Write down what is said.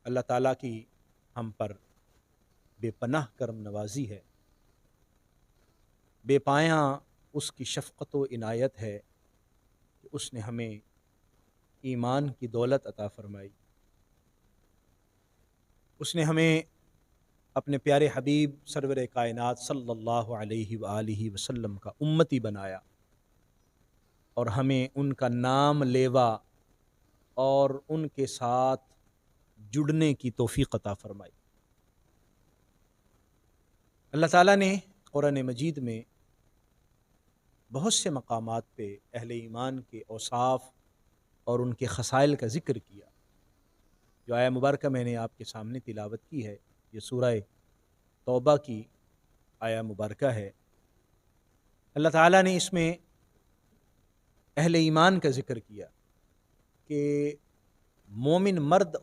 اللہ تعالیٰ کی ہم پر بے پناہ کرم نوازی ہے، بے پایاں اس کی شفقت و عنایت ہے کہ اس نے ہمیں ایمان کی دولت عطا فرمائی، اس نے ہمیں اپنے پیارے حبیب سرور کائنات صلی اللہ علیہ وآلہ وسلم کا امتی بنایا اور ہمیں ان کا نام لیوا اور ان کے ساتھ جڑنے کی توفیق عطا فرمائی۔ اللہ تعالیٰ نے قرآن مجید میں بہت سے مقامات پہ اہل ایمان کے اوصاف اور ان کے خصائل کا ذکر کیا۔ جو آیہ مبارکہ میں نے آپ کے سامنے تلاوت کی ہے، یہ سورہ توبہ کی آیہ مبارکہ ہے۔ اللہ تعالیٰ نے اس میں اہل ایمان کا ذکر کیا کہ مومن مرد